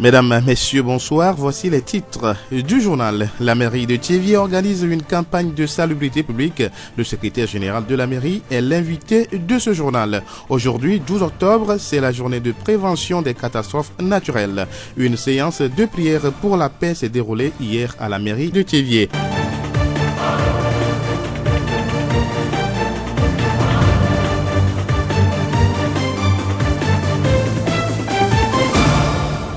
Mesdames, Messieurs, bonsoir. Voici les titres du journal. La mairie de Thiévié organise une campagne de salubrité publique. Le secrétaire général de la mairie est l'invité de ce journal. Aujourd'hui, 12 octobre, c'est la journée de prévention des catastrophes naturelles. Une séance de prière pour la paix s'est déroulée hier à la mairie de Thiévié.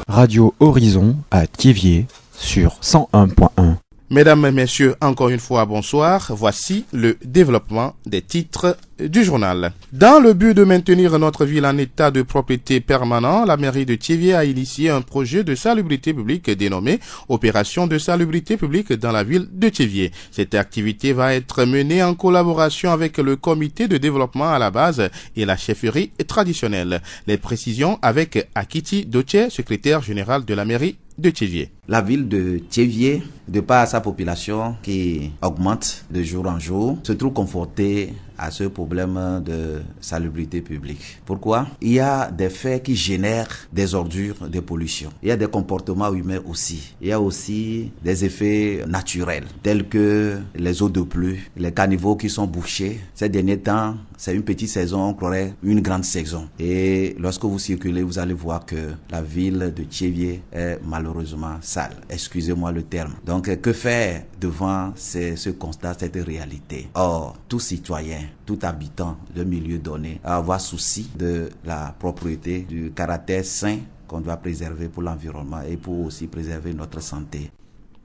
Radio Horizon à Thiévié sur 101.1. Mesdames et messieurs, encore une fois, bonsoir. Voici le développement des titres du journal. Dans le but de maintenir notre ville en état de propriété permanent, la mairie de Thiévié a initié un projet de salubrité publique dénommé Opération de salubrité publique dans la ville de Thiévié. Cette activité va être menée en collaboration avec le comité de développement à la base et la chefferie traditionnelle. Les précisions avec Akiti Doche, secrétaire général de la mairie de Thiévié. La ville de Thiévié, de par sa population qui augmente de jour en jour, se trouve confrontée à ce problème de salubrité publique. Pourquoi? Il y a des faits qui génèrent des ordures, des pollutions. Il y a des comportements humains aussi. Il y a aussi des effets naturels, tels que les eaux de pluie, les caniveaux qui sont bouchés. Ces derniers temps, c'est une petite saison, on croirait une grande saison. Et lorsque vous circulez, vous allez voir que la ville de Thiévié est malheureusement sale. Excusez-moi le terme. Donc, que faire devant ce constat, cette réalité? Or, tout citoyen, tout habitant d'un milieu donné à avoir souci de la propriété, du caractère sain qu'on doit préserver pour l'environnement et pour aussi préserver notre santé.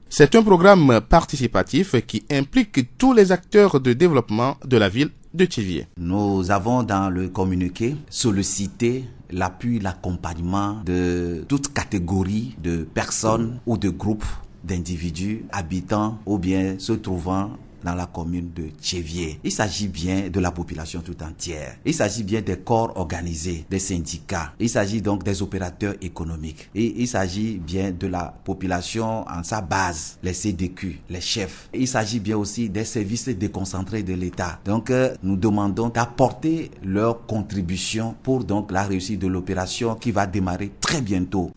C'est un programme participatif qui implique tous les acteurs de développement de la ville de Thiévié. Nous avons dans le communiqué sollicité l'appui, l'accompagnement de toute catégorie de personnes ou de groupes d'individus habitant ou bien se trouvant dans la commune de Thiévié. Il s'agit bien de la population tout entière. Il s'agit bien des corps organisés, des syndicats. Il s'agit donc des opérateurs économiques. Et il s'agit bien de la population en sa base, les CDQ, les chefs. Il s'agit bien aussi des services déconcentrés de l'État. Donc, nous demandons d'apporter leur contribution pour donc la réussite de l'opération qui va démarrer très bientôt.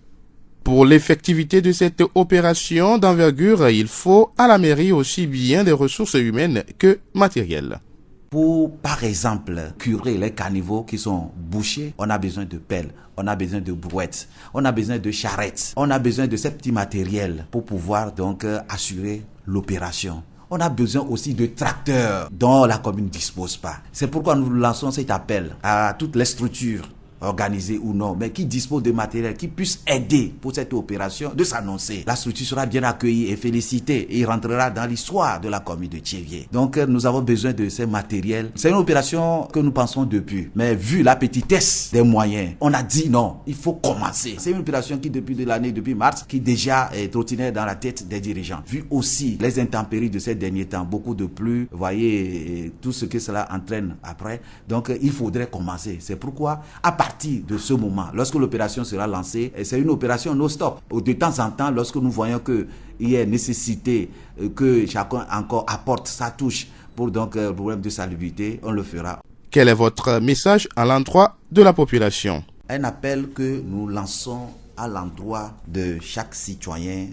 Pour l'effectivité de cette opération d'envergure, il faut à la mairie aussi bien des ressources humaines que matérielles. Pour, par exemple, curer les caniveaux qui sont bouchés, on a besoin de pelles, on a besoin de brouettes, on a besoin de charrettes, on a besoin de ces petits matériels pour pouvoir donc assurer l'opération. On a besoin aussi de tracteurs dont la commune ne dispose pas. C'est pourquoi nous lançons cet appel à toutes les structures, organisé ou non, mais qui dispose de matériel, qui puisse aider pour cette opération, de s'annoncer. La structure sera bien accueillie et félicitée et il rentrera dans l'histoire de la commune de Thiévié. Donc, nous avons besoin de ces matériels. C'est une opération que nous pensons depuis, mais vu la petitesse des moyens, on a dit non, il faut commencer. C'est une opération qui depuis mars, qui déjà trottinait dans la tête des dirigeants. Vu aussi les intempéries de ces derniers temps, beaucoup de pluie, vous voyez tout ce que cela entraîne après. Donc, il faudrait commencer. C'est pourquoi, à partir de ce moment, lorsque l'opération sera lancée, c'est une opération no-stop. De temps en temps, lorsque nous voyons qu'il y a nécessité que chacun encore apporte sa touche pour donc le problème de salubrité, on le fera. Quel est votre message à l'endroit de la population? Un appel que nous lançons à l'endroit de chaque citoyen,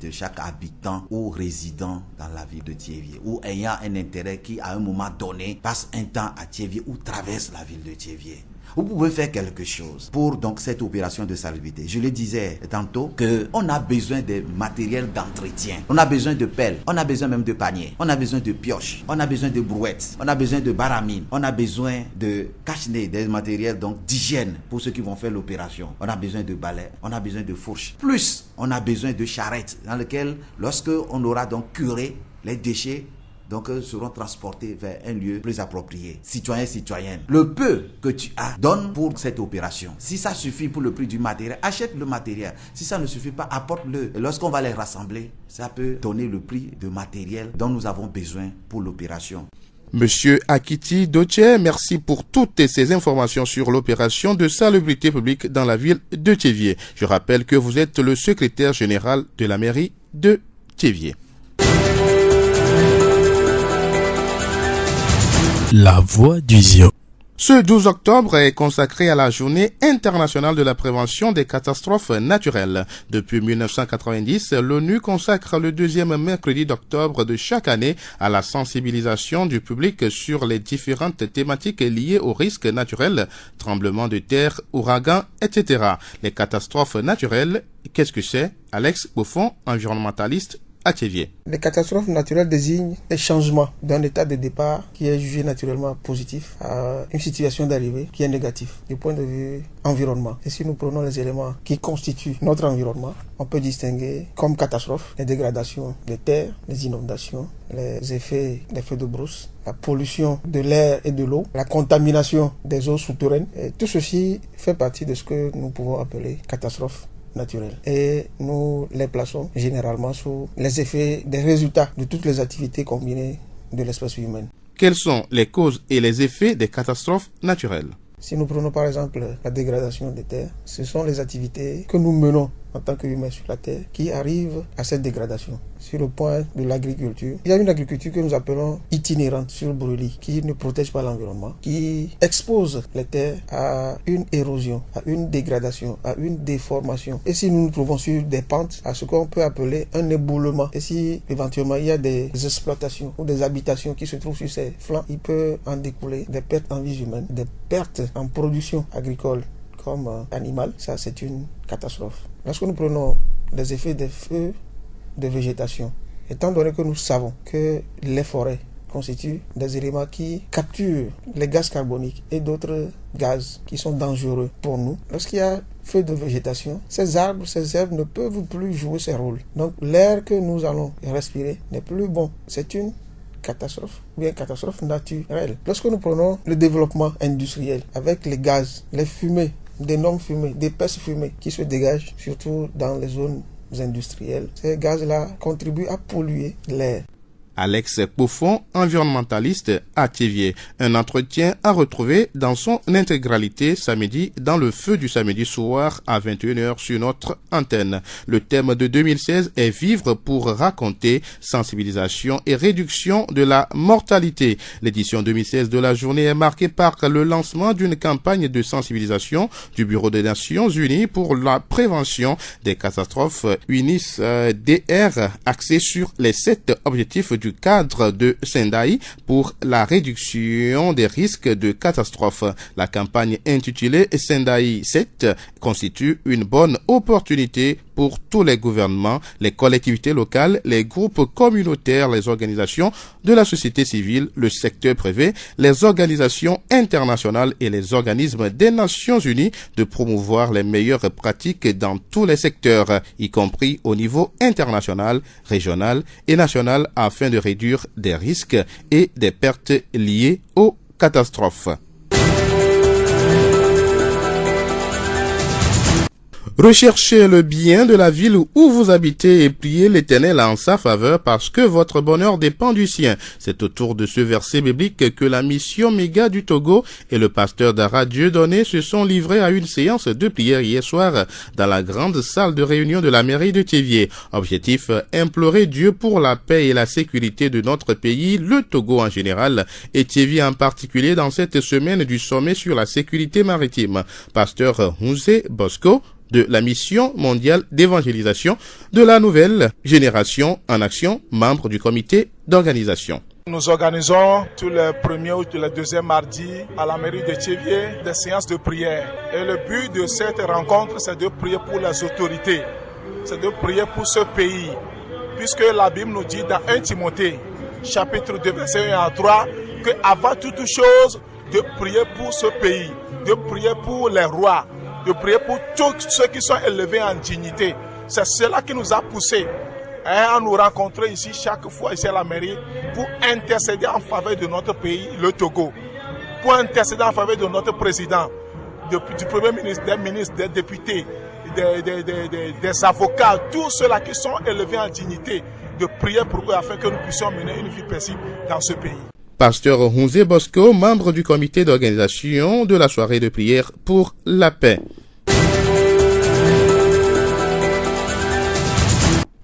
de chaque habitant ou résident dans la ville de Thiévié, ou ayant un intérêt qui, à un moment donné, passe un temps à Thiévié ou traverse la ville de Thiévié. Vous pouvez faire quelque chose pour donc cette opération de salubrité. Je le disais tantôt que on a besoin de matériel d'entretien. On a besoin de pelles, on a besoin même de paniers, on a besoin de pioches, on a besoin de brouettes, on a besoin de baramines, on a besoin de cache-nez, des matériels donc d'hygiène pour ceux qui vont faire l'opération. On a besoin de balais, on a besoin de fourches. Plus, on a besoin de charrettes dans lesquelles, lorsque on aura donc curé les déchets, donc seront transportés vers un lieu plus approprié. Citoyens, citoyennes, le peu que tu as, donne pour cette opération. Si ça suffit pour le prix du matériel, achète le matériel. Si ça ne suffit pas, apporte-le. Et lorsqu'on va les rassembler, ça peut donner le prix de matériel dont nous avons besoin pour l'opération. Monsieur Akiti Doche, merci pour toutes ces informations sur l'opération de salubrité publique dans la ville de Thiévié. Je rappelle que vous êtes le secrétaire général de la mairie de Thiévié. La voix du Zion. Ce 12 octobre est consacré à la Journée internationale de la prévention des catastrophes naturelles. Depuis 1990, l'ONU consacre le deuxième mercredi d'octobre de chaque année à la sensibilisation du public sur les différentes thématiques liées aux risques naturels, tremblements de terre, ouragans, etc. Les catastrophes naturelles, qu'est-ce que c'est? Alex Buffon, environnementaliste à Thiévié. Les catastrophes naturelles désignent les changements d'un état de départ qui est jugé naturellement positif à une situation d'arrivée qui est négative du point de vue environnement. Et si nous prenons les éléments qui constituent notre environnement, on peut distinguer comme catastrophes les dégradations des terres, les inondations, les effets des feux de brousse, la pollution de l'air et de l'eau, la contamination des eaux souterraines. Et tout ceci fait partie de ce que nous pouvons appeler catastrophes naturelles. Et nous les plaçons généralement sous les effets des résultats de toutes les activités combinées de l'espèce humaine. Quelles sont les causes et les effets des catastrophes naturelles? Si nous prenons par exemple la dégradation des terres, ce sont les activités que nous menons en tant qu'humains sur la terre qui arrivent à cette dégradation. Sur le point de l'agriculture, il y a une agriculture que nous appelons itinérante sur brûlis, qui ne protège pas l'environnement, qui expose les terres à une érosion, à une dégradation, à une déformation. Et si nous nous trouvons sur des pentes, à ce qu'on peut appeler un éboulement, et si éventuellement il y a des exploitations ou des habitations qui se trouvent sur ces flancs, il peut en découler des pertes en vies humaines, des pertes en production agricole comme animale. Ça, c'est une catastrophe. Lorsque nous prenons les effets des feux de végétation, étant donné que nous savons que les forêts constituent des éléments qui capturent les gaz carboniques et d'autres gaz qui sont dangereux pour nous, lorsqu'il y a feu de végétation, ces arbres, ces herbes ne peuvent plus jouer ces rôles. Donc l'air que nous allons respirer n'est plus bon. C'est une catastrophe, ou bien catastrophe naturelle. Lorsque nous prenons le développement industriel avec les gaz, les fumées, d'énormes fumées, d'épaisses fumées qui se dégagent, surtout dans les zones industrielles, ces gaz-là contribuent à polluer l'air. Alex Buffon, environnementaliste à Thiévié. Un entretien à retrouver dans son intégralité samedi dans le feu du samedi soir à 21h sur notre antenne. Le thème de 2016 est Vivre pour raconter, sensibilisation et réduction de la mortalité. L'édition 2016 de la journée est marquée par le lancement d'une campagne de sensibilisation du Bureau des Nations Unies pour la prévention des catastrophes UNIS-DR axée sur les 7 objectifs du cadre de Sendai pour la réduction des risques de catastrophes. La campagne intitulée Sendai 7 constitue une bonne opportunité pour tous les gouvernements, les collectivités locales, les groupes communautaires, les organisations de la société civile, le secteur privé, les organisations internationales et les organismes des Nations Unies de promouvoir les meilleures pratiques dans tous les secteurs, y compris au niveau international, régional et national, afin de réduire des risques et des pertes liées aux catastrophes. Recherchez le bien de la ville où vous habitez et priez l'Éternel en sa faveur parce que votre bonheur dépend du sien. C'est autour de ce verset biblique que la mission méga du Togo et le pasteur Dara Dieudonné se sont livrés à une séance de prière hier soir dans la grande salle de réunion de la mairie de Thiévié. Objectif, implorer Dieu pour la paix et la sécurité de notre pays, le Togo en général et Thiévié en particulier dans cette semaine du sommet sur la sécurité maritime. Pasteur Hunze Bosco de la mission mondiale d'évangélisation de la nouvelle génération en action, membre du comité d'organisation. Nous organisons tous les premiers ou tous les deuxièmes mardis à la mairie de Thiévié des séances de prière. Et le but de cette rencontre, c'est de prier pour les autorités, c'est de prier pour ce pays. Puisque la Bible nous dit dans 1 Timothée, chapitre 2, verset 1 à 3, qu'avant toute chose, de prier pour ce pays, de prier pour les rois, de prier pour tous ceux qui sont élevés en dignité. C'est cela qui nous a poussés à nous rencontrer ici chaque fois ici à la mairie pour intercéder en faveur de notre pays, le Togo, pour intercéder en faveur de notre président, du premier ministre, des ministres, des députés, des avocats, tous ceux-là qui sont élevés en dignité, de prier pour eux afin que nous puissions mener une vie paisible dans ce pays. Pasteur Hunze Bosco, membre du comité d'organisation de la soirée de prière pour la paix.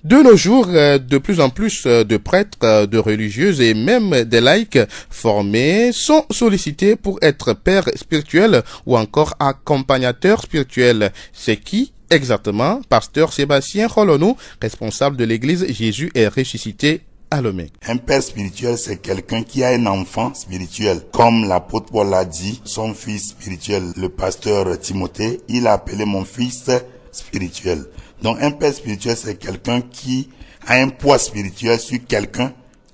De nos jours, de plus en plus de prêtres, de religieuses et même des laïcs formés sont sollicités pour être pères spirituels ou encore accompagnateurs spirituels. C'est qui exactement? Pasteur Sébastien Holonou, responsable de l'église Jésus est ressuscité à Lomé. Un père spirituel, c'est quelqu'un qui a un enfant spirituel. Comme l'apôtre Paul l'a dit, son fils spirituel, le pasteur Timothée, il a appelé mon fils spirituel. Donc un père spirituel, c'est quelqu'un qui a un poids spirituel sur quelqu'un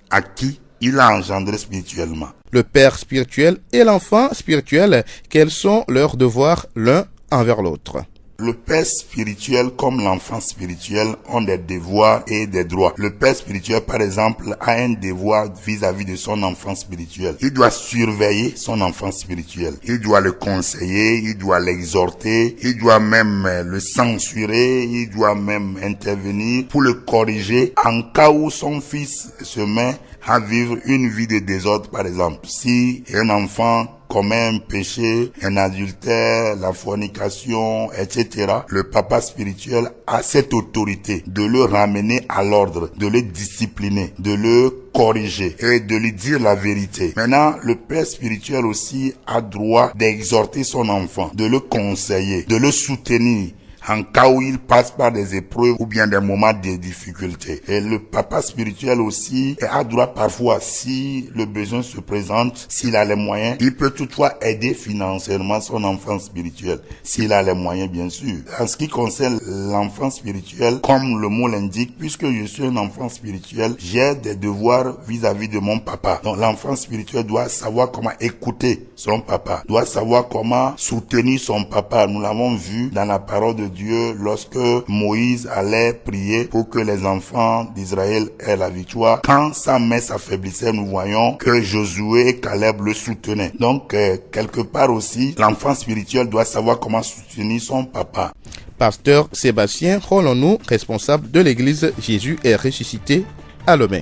à qui il a engendré spirituellement. Le père spirituel et l'enfant spirituel, quels sont leurs devoirs l'un envers l'autre? Le père spirituel comme l'enfant spirituel ont des devoirs et des droits. Le père spirituel, par exemple, a un devoir vis-à-vis de son enfant spirituel. Il doit surveiller son enfant spirituel. Il doit le conseiller, il doit l'exhorter, il doit même le censurer, il doit même intervenir pour le corriger en cas où son fils se met à vivre une vie de désordre, par exemple. Si un enfant commet un péché, un adultère, la fornication, etc., le papa spirituel a cette autorité de le ramener à l'ordre, de le discipliner, de le corriger et de lui dire la vérité. Maintenant, le père spirituel aussi a droit d'exhorter son enfant, de le conseiller, de le soutenir en cas où il passe par des épreuves ou bien des moments de difficulté. Et le papa spirituel aussi a droit parfois, si le besoin se présente, s'il a les moyens, il peut toutefois aider financièrement son enfant spirituel, s'il a les moyens bien sûr. En ce qui concerne l'enfant spirituel, comme le mot l'indique, puisque je suis un enfant spirituel, j'ai des devoirs vis-à-vis de mon papa. Donc l'enfant spirituel doit savoir comment écouter son papa, doit savoir comment soutenir son papa. Nous l'avons vu dans la parole de Dieu lorsque Moïse allait prier pour que les enfants d'Israël aient la victoire. Quand sa main s'affaiblissait, nous voyons que Josué et Caleb le soutenaient. Donc, quelque part aussi, l'enfant spirituel doit savoir comment soutenir son papa. Pasteur Sébastien Holonou, responsable de l'église Jésus est ressuscité à Lomé.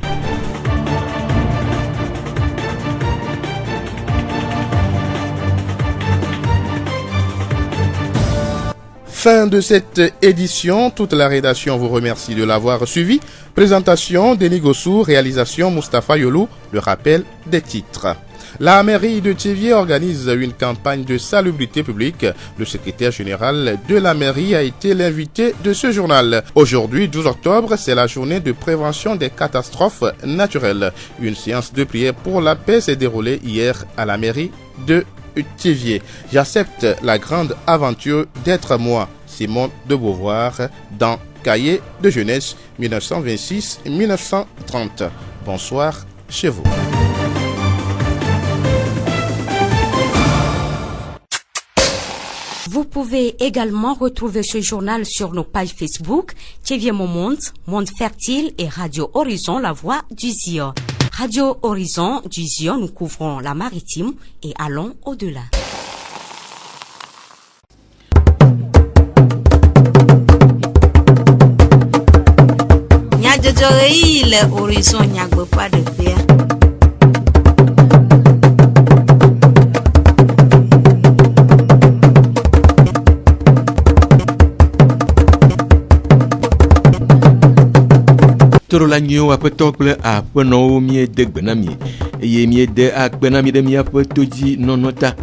Fin de cette édition, toute la rédaction vous remercie de l'avoir suivi. Présentation Denis Gossou, réalisation Mustapha Yolou, le rappel des titres. La mairie de Thiévié organise une campagne de salubrité publique. Le secrétaire général de la mairie a été l'invité de ce journal. Aujourd'hui, 12 octobre, c'est la journée de prévention des catastrophes naturelles. Une séance de prière pour la paix s'est déroulée hier à la mairie de Thiévié. J'accepte la grande aventure d'être moi, Simone de Beauvoir, dans Cahiers de jeunesse 1926-1930. Bonsoir chez vous. Vous pouvez également retrouver ce journal sur nos pages Facebook, Thiévié Mon Monde, Monde Fertile et Radio Horizon, La Voix du Zion. Radio Horizon du Zion, nous couvrons la maritime et allons au-delà. Le Horizon Nyagbe pas de verre. Torola nyo apeto kple aƒenɔwo miede gbena mi eye miede agbena mi ɖe miaƒe to dzi nɔnɔta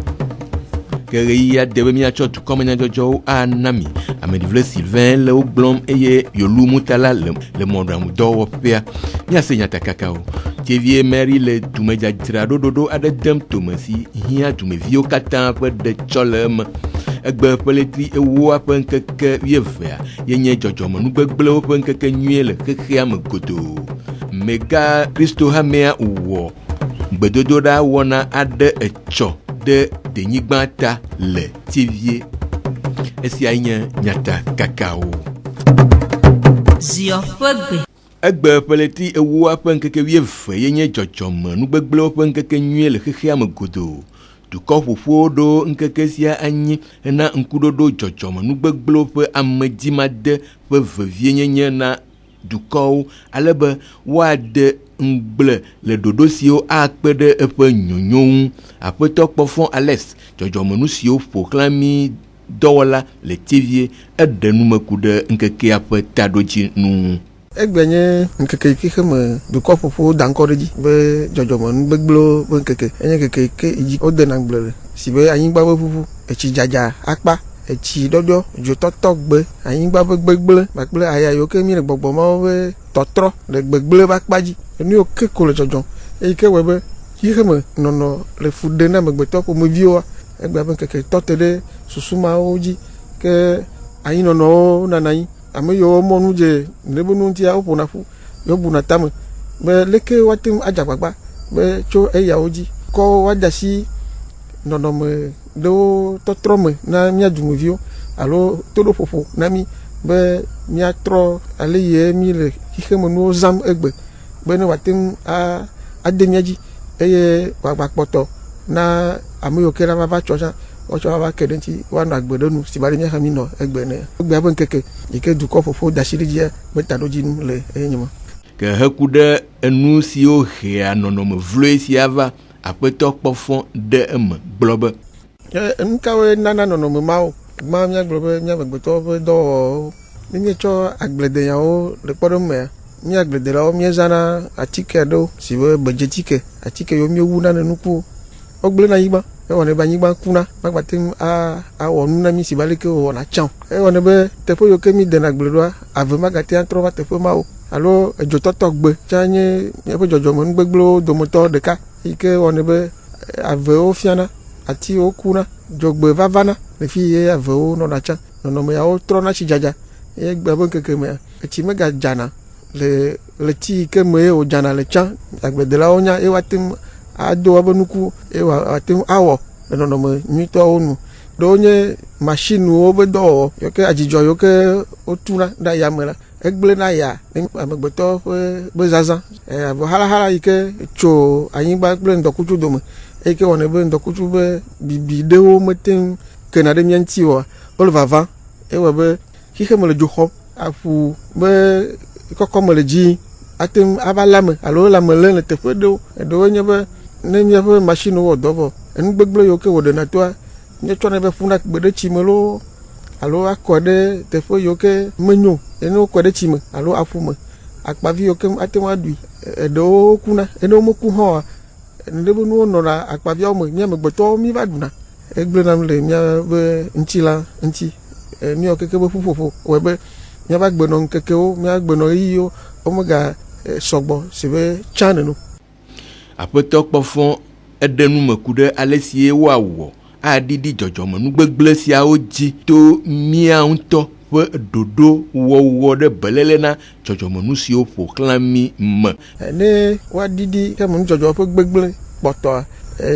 ke ɣeyiɣia de be miatsɔ dukɔmenyadzɔdzɔwo ana mi. Ameɖivle Sylvain le wo gblɔm eye Yolu Mutala le mɔɖaŋudɔwɔƒea. Miase nyatakakawo. Thiévié Mary le dumedzadzraɖoɖoɖo aɖe dem tome si hiã dumeviwo katã ƒe ɖe tsɔ le eme. Egbe ƒe letri ewoa ƒe ŋkeke 20 yenye dzɔdzɔmenugbegblẽwo ƒe ŋkeke nyuie le xexea me godoo. Mega Kristo hamea wɔ gbedodoɖa wɔna aɖe etsɔ ɖe denyigba ta le Thiévié. Esia nye nyata kakawo. Zion ƒe gbe. Egbe ƒe letri ewoa ƒe ŋkeke 20 yenye dzɔdzɔmenugbegblẽwo ƒe ŋkeke nyuie le xexea me godoo. Dukɔ ƒoƒuwo ɖo ŋkeke sia anyi hena ŋkuɖoɖo dzɔdzɔmenugbegblẽwo ƒe amedzimade ƒe vevienyenye na dukɔwo alebe woaɖe ŋgble le ɖoɖo siwo akpe ɖe eƒe nyonyo ŋu. Aƒetɔ Kpɔfɔ Alex, dzɔdzɔmenu siwo ƒoxlã mi dɔwɔla le Thiévié, eɖe numeku ɖe ŋkekea ƒe taɖodzi nu. egbenye nkeke keme dukɔ ƒoƒo dankɔɖedzi be dzɔdzɔme nugbegblẽwo be nkeke enye nkeke yi wodena gblẽ si be anyigba be ƒuƒu etsi dzadza akpa etsi ɖɔɖɔ dzotɔtɔ gbe anyigba be gbegblẽ kpakple aya yiwo ke mi le gbɔgbɔmawo be tɔtrɔ le gbegblẽ be akpa dzi enu yiwo ke ko le dzɔdzɔm eyi ke wɔ be xixeme nɔnɔ le fu ɖe na amegbetɔ ƒomeviwoa egbe be nkeke tɔte ɖe susumawo dzi ke anyinɔnɔwo nana anyi ame yiwo mɔ nu dze ne be nu ŋutia woƒona ƒu yewo buna tame be leke woate ŋu adze agbagba be tso eyawo dzi kɔ woade asi nɔnɔme ɖewo tɔtrɔ me na mía dumeviwo alo toɖoƒoƒo na mí be míatrɔ ale yie mí le xixemenuwo zãm egbe be ne woate ŋu ade mía dzi eye wòagba kpɔtɔ na ame yiwo ke la va tsɔ tsã woatsɔ va ke ɖe ŋuti woanɔ agbe ɖe nu si va ɖe míaxa mí nɔ egbe ne egbea be nkeke yi ke dukɔ ƒoƒo da asi ɖe dzia be taɖodzinu le enye me. Ke heku ɖe enu siwo hea nɔnɔme vloe sia va aƒetɔ kpɔfɔ ɖe eme gblɔ be enu kawoe nana nɔnɔme mawo gbã míagblɔ be mía amegbetɔwo ƒe dɔwɔwɔwo ne míetsɔ agbledenyawo le kpɔ ɖe mea mía agbledelawo míezãna atike aɖewo si be bedzetike atike yiwo míewuna ne nukuwo wogblẽna anyigba ewɔne be anyigba kuna magbate ŋu awɔ nu na mí si ba leke wòwɔna tsã ewɔne be teƒe yiwo ke mí dena agble ɖoa ave magate atrɔ va teƒe mawo alo edzotɔtɔ gbe tsã nye míaƒe dzɔdzɔme nugbegblẽwo dometɔ ɖeka yi ke wɔne be avewo fiana atiwo kuna dzogbe vavana le fi ye avewo nɔna tsã nɔnɔme yawo trɔna tsi dzadza eye gbe be nkeke mea etsi megadzana le tsi yi ke me ye wòdzana le tsã agbledelawo nya ye woate ŋu ado woƒe nuku eye woate ŋu awɔ le nɔnɔme nyuitɔwo nu ɖewo nye machiniwo be dɔwɔwɔ yiwo ke adzidzɔ yiwo ke wotuna ɖe ayame la egblẽna ya ne amegbetɔ ƒe be zazã avɔ halahala yi ke tso anyigba kple ŋdɔkutsu dome eyi ke wɔne be ŋdɔkutsu be bibi ɖewo mete ŋu kena ɖe mía ŋuti oa wole vavã ewɔ be xixeme le dzo xɔm aƒu be kɔkɔme le dzi ate ŋu ava lãme alo lãme lé le teƒe ɖewo nye be ne míaƒe machiniwo wɔ dɔ vɔ enugbegblẽ yiwo ke wòɖena toa míetsɔnɛ be ƒuna gbe ɖe tsi me loo alo akɔ ɖe teƒe yiwo ke menyo ene wokɔ ɖe tsi me alo aƒu me akpavi yiwo ke ate ŋu aɖui eɖewo kuna ene womeku hã oa ne be nuwo nɔna akpaviawo me mía amegbetɔwo mí va ɖuna egblẽna le míaƒe ŋuti la ŋuti míawo keke be ƒuƒoƒo wɔe be míava gbenɔ ŋkekewo míava gbenɔ ɣeyiwo womega sɔgbɔ si be tsã neno. Aƒetɔ kpɔfɔ eɖe nu me ku ɖe ale sie woawɔ aɖiɖi dzɔdzɔme nugbegblẽ siawo dzi to mía ŋutɔ ƒe ɖoɖo wɔwɔ ɖe beléle na dzɔdzɔme nu siwo ƒo xlã mí me. Ne woaɖiɖi keme nudzɔdzɔ ƒe gbegblẽ kpɔtɔa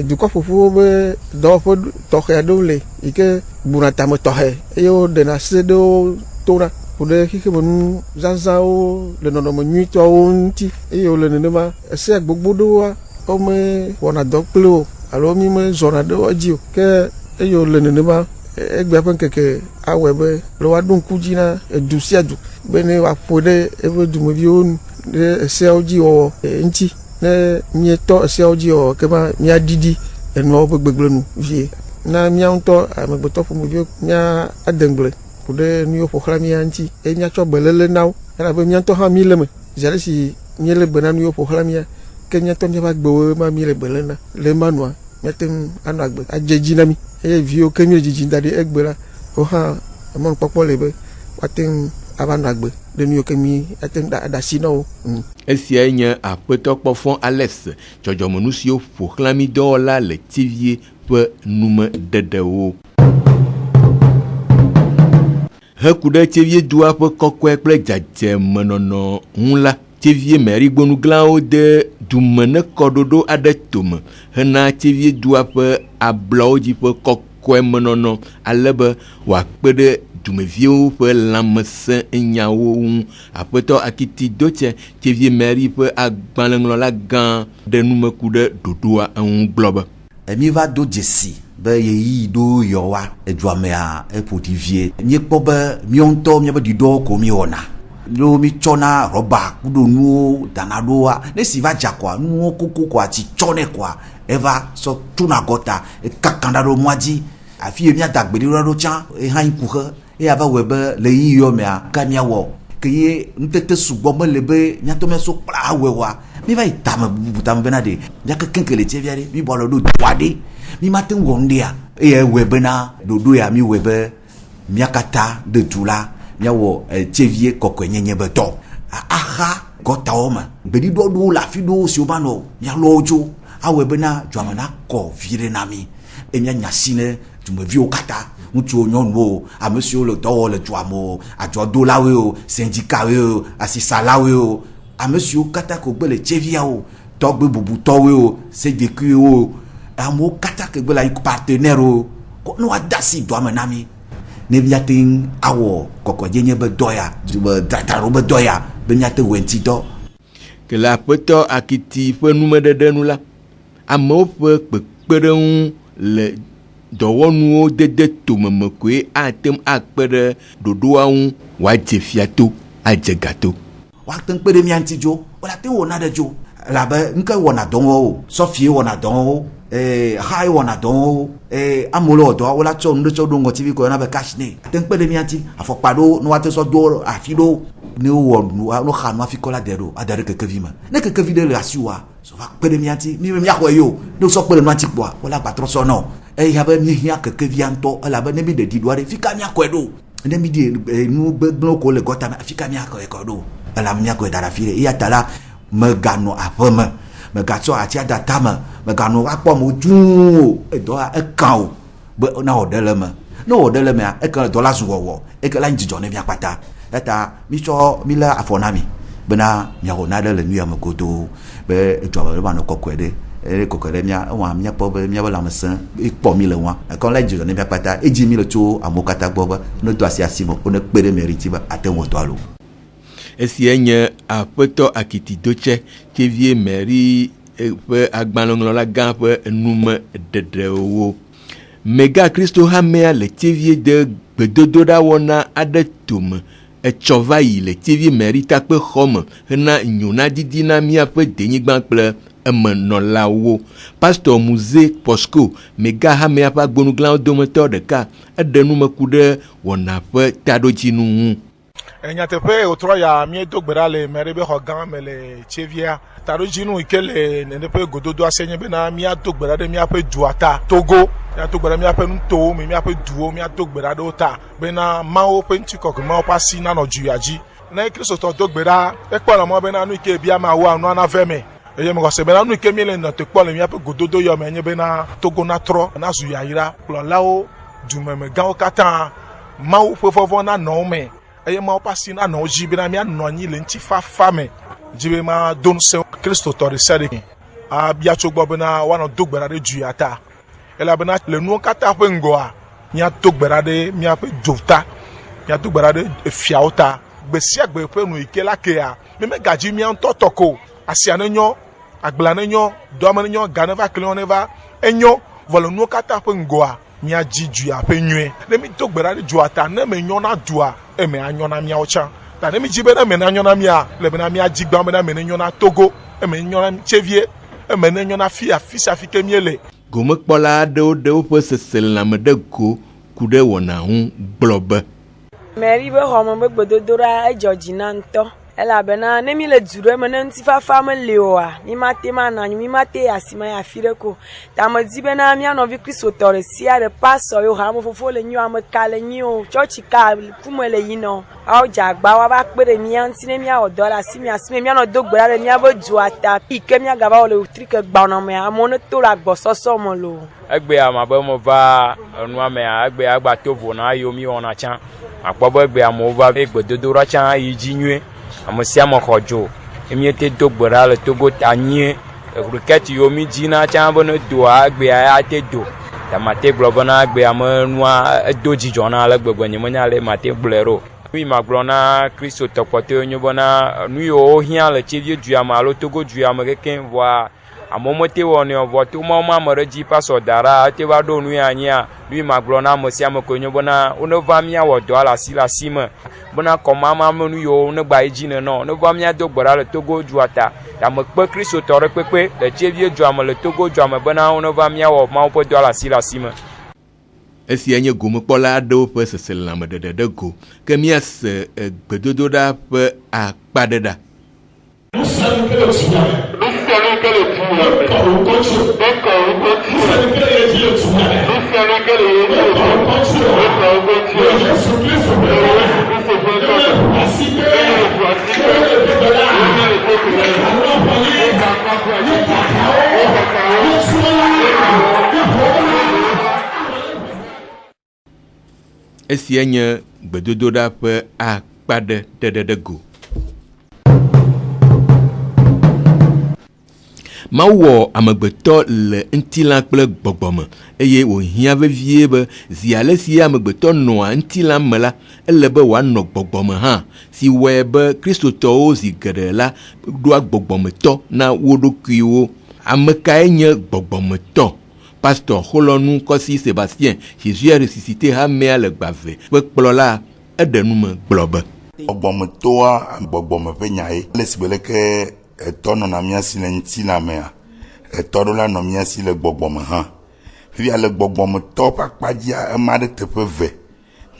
dukɔ ƒoƒuwo be dɔwɔƒe tɔxɛ aɖewo le yi ke buna tame tɔxɛ eye woɖena se ɖewo tona ku ɖe xixeme nu zãzãwo le nɔnɔme nyuitɔwo ŋuti eye wòle nenema esea gbogbo ɖewoa wome wɔna dɔ kple o alo mi me zɔna ɖe edzi o ke eye wòle nenema egbea ƒe nkeke awɔe be le woaɖo ŋku dzi na edu sia du be ne woaƒo ɖe eƒe dumeviwo nu ɖe eseawo dzi wɔwɔ ŋuti ne míetɔ eseawo dzi wɔwɔ ke ma míaɖiɖi enuawo ƒe gbegblẽ nu vie na mía ŋutɔ amegbetɔ ƒomeviwo mía adengble ku ɖe nu yiwo ƒo xlã mía ŋuti eye míatsɔ beléle na wo elabe mía ŋutɔ hã mí le me zi ale si míele be na nu yiwo ƒo xlã mía ke míatɔ míaƒe agbewo ma mí le bele na le manua míate ŋu anɔ agbe adze dzi na mí eye viwo ke mí dzidzi da ɖe egbe la wo hã emɔnukpɔkpɔ le be woate ŋu ava nɔ agbe ɖe nu yiwo ke mí ate ŋu ɖe asi na wo. Esiae nye aƒetɔ kpɔfɔ Alex dzɔdzɔme nu siwo ƒo xlã mí dɔwɔla le tivie ƒe numeɖeɖewo. Heku ɖe tivie dua ƒe kɔkɔe kple dzadzemenɔnɔ ŋu la tivie mɛrigbonuglawo de dume ne kɔɖoɖo aɖe tome hena tivie dua ƒe ablɔwo dzi ƒe kɔkɔemenɔnɔ ale be wòakpe ɖe dumeviwo ƒe lãmesẽ nyawo ŋu. Aƒetɔ Akiti Dotse tivie mɛri ƒe agbalẽŋlɔla gã ɖe nume ku ɖe ɖoɖoa ŋu gblɔ be mi va do dzesi be yeyi ɖo yɔwa edua mea eƒoɖi vie míekpɔ be míawo ŋutɔ míaƒe ɖiɖɔwo ko mí wɔna ɖo mí tsɔna rɔba kuɖo nuwo dana ɖoa ne si va dza koa nuwo koko koa tsi tsɔnɛ koa eva sɔ trona gɔta ekakana ɖo mɔa dzi afi ye míada gbeɖiɖo ɖo tsã ehã yi ku xe eye ava wɔe be le yi yɔ mea ka míawɔ que n'était souvent le bé n'y a tombé sur plat wewa mi va itama butama benade ya que quelqu'un les tiviare mi bolo do twade mi matin wondia e webena do ya mi webe mi akata de tula mi wo tivie kokwenyenye beto aha gotaoma bedi do la fido si obano mi lojo a webena jwamana ko vire nami e mi nyasine tu me vi okata mutu onyo a monsieur le do le jwamo a jodo lawe o syndicat o asisa lawe o a monsieur kata ko gbe le chevia o togbe bubu towe o se deku o a mo kata ke gbe la partenaire o ko no adasi do amanami ne biatin awo kokojenye be doya be tataro be doya be nyate wenti do ke la poto akiti fe numedede nu la amo fe pekpereun le dɔwɔnuwo dede tomemekoe atem akpere dodoa ŋu w'adze fiato adze gato. W'ate kpe ɖe mia ŋuti dzo wòle ate wɔna ɖe dzo elabe nuke wɔna dɔ wo sɔfie wɔna dɔ wo xa ye wɔna dɔ wo amewo le wɔ dɔ wòle atsɔ nu ɖe tsɔ ɖo ŋɔtivi ko yɔna be kashine ate kpe ɖe mia ŋuti afɔkpa ɖo ne w'ate sɔ do afi ɖo ne wɔ nu ne xa nu afi kɔ la de ɖo ada ɖe kekevi me ne kekevi ɖe le asi wa sɔ va kpe ɖe mia ŋuti mi be miaxɔe yo ne sɔ kpe ɖe nua ŋuti kpoa wòle agbatrɔ sɔ nɔ. E yabe mi hia kekevi anto elabe ne mi de didoa de fika mi akoe do ne mi di nu gbegblõ ko le gota fika mi akoe ko do ela mi akoe da fire ya tala me gano apeme me gatso atia data me gano akpo mo ju e do e kan o be na odele me no odele me e kan do la zuwowo e ke la njijo ne mi apata eta mi so mi la afonami bena mi ona de le nu ya me godo be e jo ba no kokwede e kokore mia wa mia po be mia la mesen e po mi le wa kon la jizo ne mia pata e ji mi le to amokata gboba no to asiasimo o ne pere meriti ba atenwo to alo esi enye apoto akitidoche kevie meri pe agbanlonglo la gan pe nume dedewo mega Kristo hamea le kevie de gbedododa wona ade tome etsova yi le kevie meri ta pe xome hena nyona didina mia pe denyigban kple emenɔlawo pastor Muze Posco mega hamea ƒe agbonuglawo dometɔ ɖeka eɖe numeku ɖe wɔna ƒe taɖodzinu ŋu. Nyateƒe wotrɔ ya miedo gbe ɖa le meri be xɔ gã me le tsevia taɖodzinu yi ke le nene ƒe gododoa se nye bena miado gbe ɖa ɖe miaƒe dua ta Togo miado gbe ɖa miaƒe nutowo me miaƒe duwo miado gbe ɖa ɖe wo ta bena Mawu ƒe ŋutikɔkɔe Mawu ƒe asi nanɔ dzuya dzi ne Kristotɔ do gbe ɖa ekpɔ le mɔ bena nu yi ke bia Mawu nua nave me. Eye me gɔse bena nu ke mi le nɔ te kpɔ le miaƒe gododo yɔ me nye bena Togo na trɔ na zu yayra kplɔlawo dumemegãwo katã Mawu ƒe vɔvɔ na nɔ wo me eye Mawu ƒe asi na nɔ wo dzi bena mianɔ anyi le ŋutifafa me dzi be ma do ŋusẽ Kristotɔ ɖe sia ɖe abia tso gbɔ bena woanɔ do gbe ɖa ɖe duya ta elabena le nuwo katã ƒe ŋgɔa miado gbe ɖa ɖe miaƒe dzo ta miado gbe ɖa ɖe fiawo ta gbe sia gbe ƒe nu yi ke la kea mi megadzi mia ŋutɔ tɔ ko asia ne nyɔ agblea ne nyɔ dɔme ne nyɔ ga ne va kliɔ ne va enyo vɔ le nuwo katã ƒe ŋgɔa miadzi dua ƒe nyuie ne mi do gbe ɖa ɖe dua ta ne me nyɔ na dua eme anyɔ na miawo tsã ta ne mi dzi be ne me na nyɔ na mia le bena miadzi gbã be ne me ne nyɔ na Togo eme nyɔ na tsevie eme ne nyɔ na fi sia fi ke mie le. Gomekpɔla aɖewo ɖe woƒe seselelãme ɖe go ku ɖe wɔna ŋu gblɔ be. Meri be xɔme be gbedodoɖa edzɔ dzi na ŋutɔ. Elabena ne mi le du ɖe me ne ŋutifafa me le oa mi mate ma na mi mate asima ya afi ɖe ko ta me di bena mia nɔvi Kristotɔ ɖe sia ɖe pastor yo hame fofo le nyi ame ka le nyi o tsɔtsi ka kume le yi nɔ awo dze agba woava kpe ɖe mia ŋuti ne miawɔ dɔ le asi me mianɔ do gbe ɖa ɖe miaƒe dua ta yi ke miagava wɔ le wotri ke gbanɔ mea amewo ne to le agbɔsɔsɔ me lo. Egbea ma be mo va enua mea egbea agba to vo na ayo mi wɔna tsã akpɔ be egbea mo va gbedodoɖa tsã yi dzi nyuie ame sia me xɔ dzo emiete do gbe ɖa le Togo ta nyuie riketi yo mi dzina tsã be ne doa egbea ate do ta mate gblɔ bena egbea me nua edo dzidzɔ na ale gbegbe nye menya le mate gblɔe ɖo. Nu yi ma gblɔ na Kristotɔ kpɔtɔewo nye bena nu yiwo hiã le tsevie dua me alo Togo dua me keke vɔa amewo mete wɔnɛ o vɔ to mawo ma ame ɖe dzi pasɔ da ɖa ete va ɖo nu ya nyia nu yi ma gblɔ na ame sia ame koe nye bena woneva miawɔ dɔ le asi me bena kɔmama me nu yiwo ne gba yi dzi nenɔ ne va miado gbe ɖa le Togo dua ta ame kpe Kristotɔ ɖe kpekpe le tsevie dua me le Togo dua me bena woneva miawɔ Mawu ƒe dɔ le asi me. Esia nye gomekpɔla aɖewo ƒe seselãmedede ɖe go ke míase gbedodoɖa ƒe akpaɖeɖa. Nous savons que le tsunami. Nous savons que le tsunami. D'accord, on continue. Nous savons que le tsunami. Nous savons que le tsunami. D'accord, on continue. D'accord, on continue. Jésus-Christ se prépare. Esia nye gbedodoɖa ƒe akpaɖeɖe ɖe go. Mawu wɔ amegbetɔ le ŋutilã kple gbɔgbɔme eye wòhiã vevie be zi ale si amegbetɔ nɔa ŋutilã me la, ele be wòanɔ gbɔgbɔme hã, si wɔe be kristotɔwo zi geɖe la ɖoa gbɔgbɔmetɔ na wo ɖokuiwo. Ame kae nye gbɔgbɔmetɔ? Pasteur Xolonu Kɔsi Sébastien, Jésus a ressuscité hamea le gbave ƒe kplɔla eɖe nu me gblɔ be gbɔgbɔmetɔa gbɔgbɔme ƒe nya ye le si be leke etɔ nɔna mía si le ŋuti la mea, etɔ ɖo la nɔ mía si le gbɔgbɔme hã. Fifia le gbɔgbɔmetɔ ƒe akpadzia ema ɖe teƒe ve.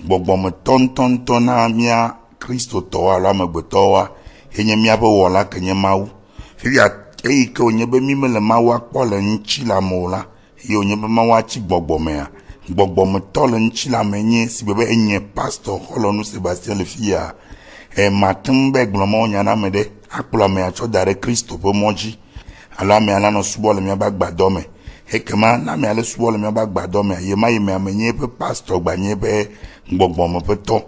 Gbɔgbɔmetɔ ŋutɔŋutɔ na mía kristotɔwo alo amegbetɔwoa yenye míaƒe wɔla ke nye Mawu. Fifia eyi ke wònye be mí mele Mawua kpɔ le ŋuti la me o la, ye wònye be Mawua tsi gbɔgbɔmea. Gbɔgbɔmetɔ le ŋuti la me nye si be enye pastor Xolonu Sébastien le fia. Matem be gblɔmɔ nya na me ɖe akplɔ ame atsɔ da ɖe Kristo ƒe mɔ dzi alo ame ala nɔ subɔ le míaƒe agbadɔ me ekema na ame ale subɔ le míaƒe agbadɔ me ye ma yi me ame nye eƒe pastor gbanye ƒe gbɔgbɔme ƒe tɔ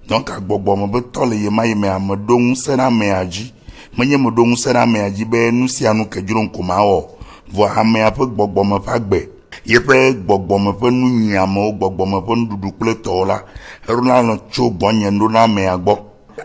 donc gbɔgbɔme ƒe tɔ le ye ma yi me ame ɖo ŋusẽ na amea dzi menye me ɖo ŋusẽ na amea dzi be nu sia nu ke dzro ŋko ma wɔ vɔ amea ƒe gbɔgbɔme ƒe agbe yeƒe gbɔgbɔme ƒe nunyiamewo gbɔgbɔme ƒe nuɖuɖu kple tɔwo la eɖona nɔ tso gbɔnye ɖo na amea gbɔ.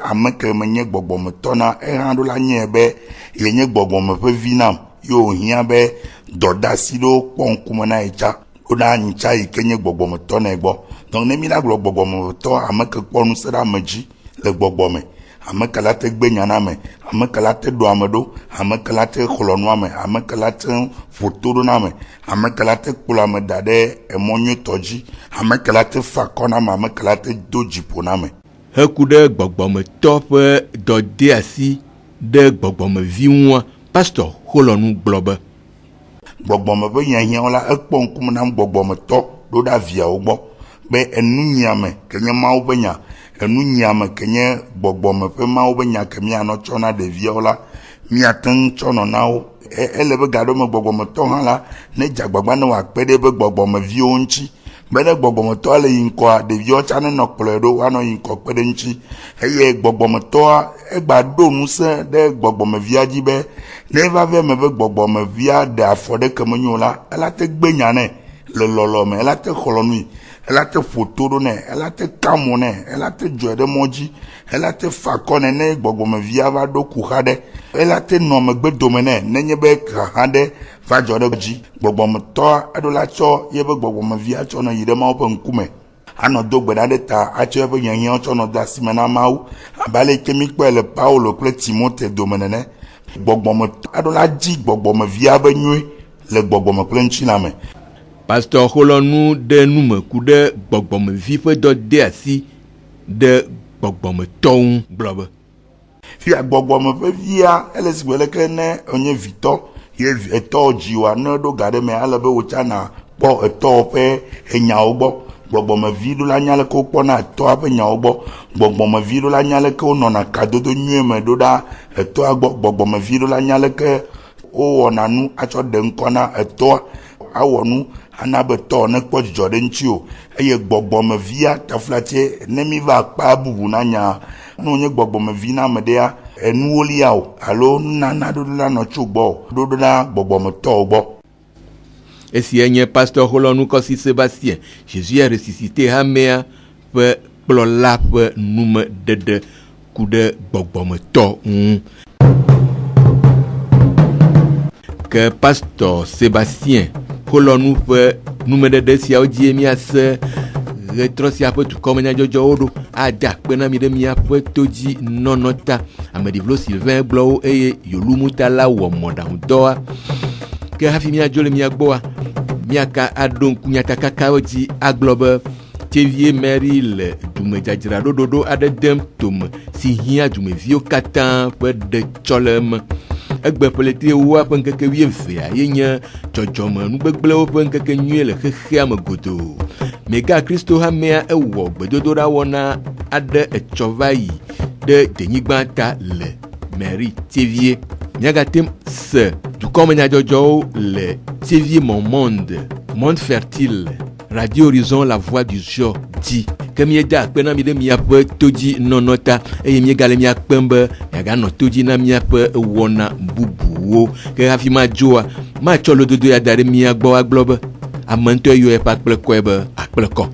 Ame ke menye gbɔgbɔmetɔ na ehã ɖo la nye be yenye gbɔgbɔme ƒe vi nam yo hiã be dɔdasi ɖewo kpɔ ŋkume na ye tsa ɖoɖa nyitsa yi ke nye gbɔgbɔmetɔ na ye gbɔ. Donc ne mi la gblɔ gbɔgbɔmetɔ ame ke kpɔ ŋusẽ ɖe ame dzi le gbɔgbɔme, ame ke la te gbe nya na me, ame ke la te ɖo ame ɖo, ame ke la te xlɔ nu ame, ame ke la te ƒo to ɖo na me, ame ke la te kplɔ ame da ɖe emɔ nyuitɔ dzi, ame ke la te fa kɔ na me, ame ke la te do dziƒo na me. Heku ɖe gbɔgbɔmetɔ ƒe dɔde asi ɖe gbɔgbɔmevi ŋua, pastor Xolonu gblɔ be gbɔgbɔme ƒe hiahiãwo la ekpɔ ŋkume na gbɔgbɔmetɔ ɖo ɖe aviawo gbɔ be enunyiame ke nye Mawu ƒe nya, enunyiame ke nye gbɔgbɔme ƒe Mawu ƒe nya ke míanɔ tsɔ na ɖeviawo la míate ŋu tsɔ nɔ na wo. Ele be gaɖome gbɔgbɔmetɔ hã la ne dzagbagba ne wòakpe ɖe be gbɔgbɔmeviwo ŋuti. Be ne gbɔgbɔmetɔa le yi ŋkɔa ɖeviwo tsa ne nɔ kplɔe ɖo woanɔ yi ŋkɔ kpe ɖe ŋuti eye gbɔgbɔmetɔa egba ɖo ŋusẽ ɖe gbɔgbɔmevia dzi be ne va ve me be gbɔgbɔmevia ɖe afɔ ɖe ke menyo la ela te gbe nya nɛ le lɔlɔ me, ela te xlɔ nui, ela te ƒo to ɖo nɛ, ela te ka mo nɛ, ela te dzɔe ɖe mɔ dzi, ela te fa akɔ nɛ ne gbɔgbɔmevia va ɖo ku xa ɖe, ela te nɔ megbe dome nɛ nenye be ha ɖe va dzɔ ɖe dzi. Gbɔgbɔmetɔ eɖo la tsɔ yebe gbɔgbɔmevia tsɔ nɔ yi ɖe Mawu ƒe ŋkume anɔ do gbe ɖa ɖe ta atsɔ eƒe hiahiãwo tsɔ nɔ de asi me na Mawu abe ale ke mi kpɔe le Paulo kple Timote dome nene. Gbɔgbɔmetɔ eɖo la dzi gbɔgbɔmevia be nyuie le gbɔgbɔme kple ŋutilã me. Pastor Xolonu ɖe nume ku ɖe gbɔgbɔmevi ƒe dɔde asi ɖe gbɔgbɔmetɔwo ŋu gblɔ be fia gbɔgbɔme ƒe via ele si gbe leke ne onye vitɔ ye etɔwo dziwa ne ɖo ga ɖe me ale be wòtsa na kpɔ etɔwo ƒe enyawo gbɔ. Gbɔgbɔmevi ɖo la nya leke wokpɔna etɔa ƒe nyawo gbɔ. Gbɔgbɔmevi ɖo la nya leke wonɔna kadodo nyuie me ɖo ɖa etɔa gbɔ. Gbɔgbɔmevi ɖo la nya leke wowɔna nu atsɔ ɖe ŋkɔ na etɔa awɔ nu ana be tɔ ne kpɔ dzidzɔ ɖe ŋuti o eye gbɔgbɔmevia taflatse ne mi va akpa bubu na nya ne wonye gbɔgbɔmevi na ame ɖea enuwo lia o alo nunana ɖoɖo la nɔ tso gbɔ ɖoɖo la gbɔgbɔmetɔwo gbɔ. Esia nye pasteur Xolonu Kɔsi Sébastien, Jésus a ressuscité hamea ƒe kplɔla ƒe numeɖeɖe ku ɖe gbɔgbɔmetɔ ŋu. Ke pasteur Sébastien Xolonu ƒe numeɖeɖe siawo dzi míase ɣetrɔ sia ƒe dukɔmenyadzɔdzɔwo ɖo ade akpe na mi ɖe miaƒe to dzi nɔnɔ ta. Ameɖivlo Sylvain gblɔwo eye Yolumuta la wɔ mɔɖaŋudɔa ke hafi míadzo le mia gbɔa miaka adon kunyata kakawo dzi agblɔ be Tevie Mary le dumedzadzra ɖoɖoɖo aɖe dem tome si hiã dumeviwo katã ƒe ɖetsɔleme. Egbe ƒleti ewoa ƒe ŋkeke 12 ye nye dzɔdzɔme nugbegblẽwo ƒe ŋkekenyui le xexea me godoo. Mega Kristo hamea ewɔ gbedodoɖa wɔna aɖe etsɔ va yi ɖe denyigba ta le Mary Tevie. Miagatem se dukɔmenyadzɔdzɔwo le Tevie Monde Fertile, Radio Horizon La Voix du Zion di. Ke mieda akpe na mi ɖe miaƒe todzi nɔnɔ ta eye miegale miakpem be miaganɔ todzi na miaƒe wɔna bubuwo. Ke hafi madzoa, matsɔ lododo ya da ɖe mia gbɔ agblɔ be ame ŋutɔ yɔ eƒe akplẽkɔe be akplẽkɔ.